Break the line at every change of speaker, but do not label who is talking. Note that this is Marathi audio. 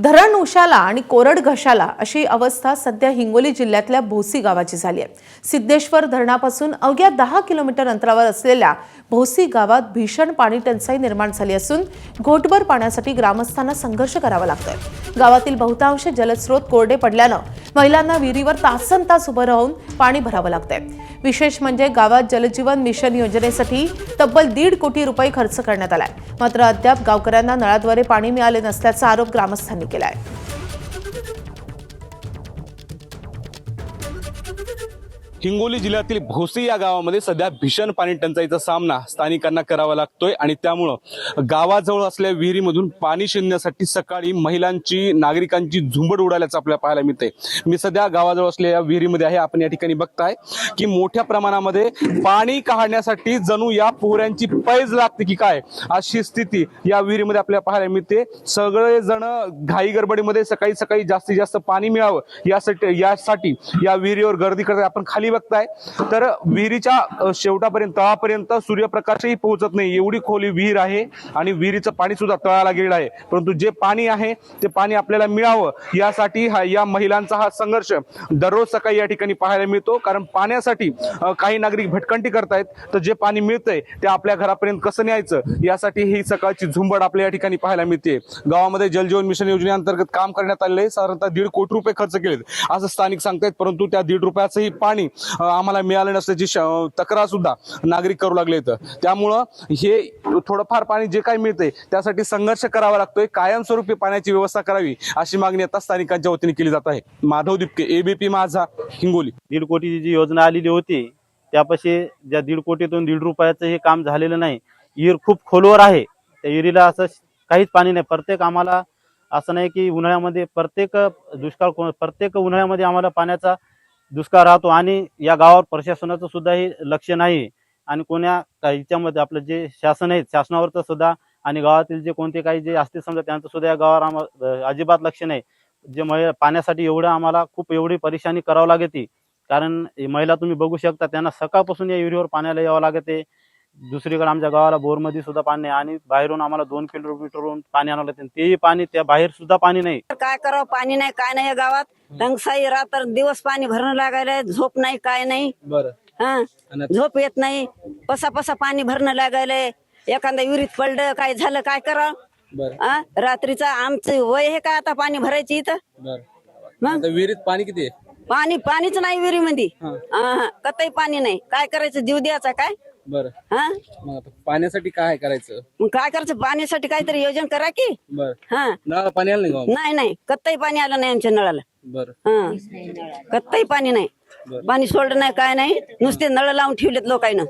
धरण उशाला आणि कोरड घशाला अशी अवस्था सध्या हिंगोली जिल्ह्यातल्या भोसी गावाची झाली आहे। सिद्धेश्वर धरणापासून अवघ्या 10 किलोमीटर अंतरावर असलेल्या भोसी गावात भीषण पाणी टंचाई निर्माण झाली असून घोटभर पाण्यासाठी ग्रामस्थांना संघर्ष करावा लागतोय। गावातील बहुतांश जलस्रोत कोरडे पडल्यानं महिलांना विहिरीवर तासनतास उभं राहून पाणी भरावं लागतंय। विशेष म्हणजे गावात जलजीवन मिशन योजनेसाठी तब्बल 1.5 कोटी रुपये खर्च करण्यात आलाय, मात्र अद्याप गावकऱ्यांना नळाद्वारे पाणी मिळाले नसल्याचा आरोप ग्रामस्थांनी केला आहे।
हिंगोली जिल्ह्यातील भोसी या गावामध्ये सध्या भीषण पाणी टंचाईचा सामना स्थानिकांना करावा लागतोय आणि त्यामुळं गावाजवळ असलेल्या विहिरीमधून पाणी शिरण्यासाठी सकाळी महिलांची नागरिकांची झुंबड उडाल्याचं आपल्याला पाहायला मिळते। मी सध्या गावाजवळ असलेल्या विहिरीमध्ये आहे। आपण या ठिकाणी बघताय की मोठ्या प्रमाणामध्ये पाणी काढण्यासाठी जणू या पोहऱ्यांची पैज लागते की काय अशी स्थिती या विहिरीमध्ये आपल्याला पाहायला मिळते। सगळे जण घाई गडबडीमध्ये सकाळी सकाळी जास्तीत जास्त पाणी मिळावं यासाठी या विहिरीवर गर्दी करतात। आपण खाली बघताय तर विहिरीच्या शेवटापर्यंत तळापर्यंत सूर्यप्रकाशही पोहोचत नाही एवढी खोली विहीर आहे आणि विहिरीचं पाणी सुद्धा तळाला गेलं आहे। परंतु जे पाणी आहे ते पाणी आपल्याला मिळावं यासाठी या महिलांचा हा संघर्ष दररोज सकाळी या ठिकाणी पाहायला मिळतो। कारण पाण्यासाठी काही नागरिक भटकंती करतायत, तर जे पाणी मिळतंय ते आपल्या घरापर्यंत कसं न्यायचं यासाठी ही सकाळची झुंबड आपल्या या ठिकाणी पाहायला मिळते। गावामध्ये जलजीवन मिशन योजनेअंतर्गत काम करण्यात आलेले साधारणतः 1.5 कोटी रुपये खर्च केलेत असं स्थानिक सांगतायत, परंतु त्या 1.5 रुपयाचंही पाणी आम्हाला मिळालं नसल्याची तक्रार सुद्धा नागरिक करू लागले। त्यामुळं हे थोडंफार पाणी जे काही मिळतंय त्यासाठी संघर्ष करावा लागतोय। कायमस्वरूपी पाण्याची व्यवस्था करावी अशी मागणी आता स्थानिकांच्या वतीने केली जात आहे। माधव दिपके, एबीपी माझा, हिंगोली।
1.5 कोटीची जी योजना आलेली होती त्यापाशी ज्या 1.5 कोटीतून 1.5 रुपयाचं हे काम झालेलं नाही। विहीर खूप खोलवर आहे, त्या विहिरीला असं काहीच पाणी नाही। प्रत्येक आम्हाला असं नाही की उन्हाळ्यामध्ये प्रत्येक उन्हाळ्यामध्ये आम्हाला पाण्याचा दुष्काळ राहतो आणि या गावावर प्रशासनाचं सुद्धा हे लक्ष नाही आणि कोण्या याच्यामध्ये आपलं जे शासन आहे शासनावरचं सुद्धा आणि गावातील जे कोणते काही जे असतील समजा त्यांचं सुद्धा या गावावर अजिबात लक्ष नाही। जे पाण्यासाठी आम्हाला खूप एवढी परेशानी करावं लागते, कारण महिला तुम्ही बघू शकता त्यांना सकाळपासून या विहिरीवर पाण्याला यावं लागते। दुसरीकडे आमच्या गावाला बोरमध्ये सुद्धा पाणी नाही आणि बाहेरून आम्हाला 2 किलोमीटरवरून पाणी आणावं लागते, तेही पाणी त्या बाहेर सुद्धा पाणी नाही।
काय करावं, पाणी नाही काय नाही गावात। टंचाई रात्र दिवस पाणी भरणं लागायला, झोप नाही काय नाही। झोप येत नाही, पसा पाणी भरणं लागायलंय। एखाद्या विहिरीत पडलं काय झालं काय करावं। रात्रीचा आमचं वय हे काय आता पाणी भरायची इथं।
मग विहिरीत पाणी किती आहे?
पाणीच नाही विहिरीमध्ये, कतही पाणी नाही। काय करायचं, जीव द्यायचा काय?
मग पाण्यासाठी काय करायचं?
मग काय करायचं, पाण्यासाठी काहीतरी योजना करा की।
नळाला पाणी आलं नाही?
नाही, कत्तही पाणी आलं नाही आमच्या नळाला। कत्तही पाणी नाही, पाणी सोडलं नाही काय नाही, नुसते नळ लावून ठेवलेत लोकांना।